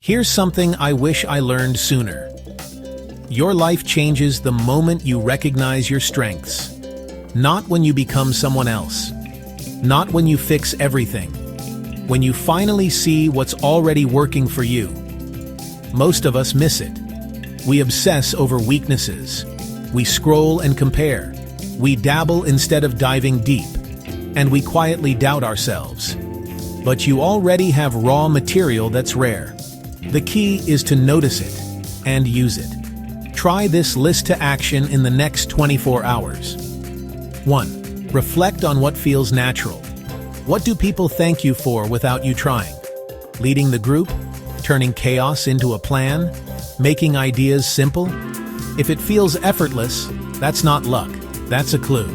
Here's something I wish I learned sooner. Your life changes the moment you recognize your strengths. Not when you become someone else. Not when you fix everything. When you finally see what's already working for you. Most of us miss it. We obsess over weaknesses. We scroll and compare. We dabble instead of diving deep. And we quietly doubt ourselves. But you already have raw material that's rare. The key is to notice it and use it. Try this list to action in the next 24 hours. 1. Reflect on what feels natural. What do people thank you for without you trying? Leading the group? Turning chaos into a plan? Making ideas simple? If it feels effortless, that's not luck, that's a clue.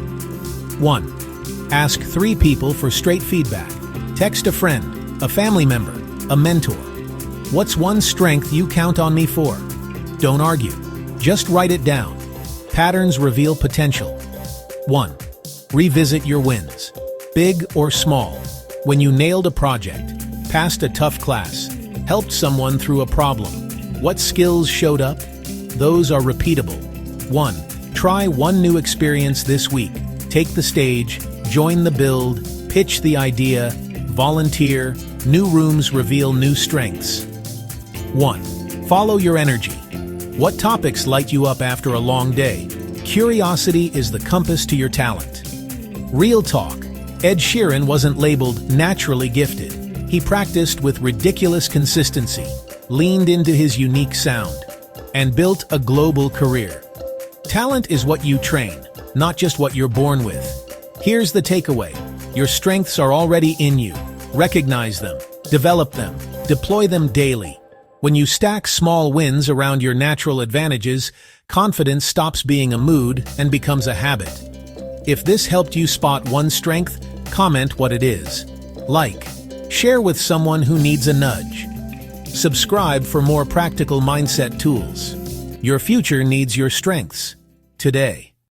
1. Ask 3 people for straight feedback. Text a friend, a family member, a mentor. What's one strength you count on me for? Don't argue. Just write it down. Patterns reveal potential. 1. Revisit your wins. Big or small. When you nailed a project, passed a tough class, helped someone through a problem. What skills showed up? Those are repeatable. 1. Try one new experience this week. Take the stage, join the build, pitch the idea, volunteer. New rooms reveal new strengths. 1. Follow your energy. What topics light you up after a long day? Curiosity is the compass to your talent. Real talk. Ed Sheeran wasn't labeled naturally gifted. He practiced with ridiculous consistency, leaned into his unique sound, and built a global career. Talent is what you train, not just what you're born with. Here's the takeaway. Your strengths are already in you. Recognize them, develop them, deploy them daily. When you stack small wins around your natural advantages, confidence stops being a mood and becomes a habit. If this helped you spot one strength, comment what it is. Like, share with someone who needs a nudge. Subscribe for more practical mindset tools. Your future needs your strengths today.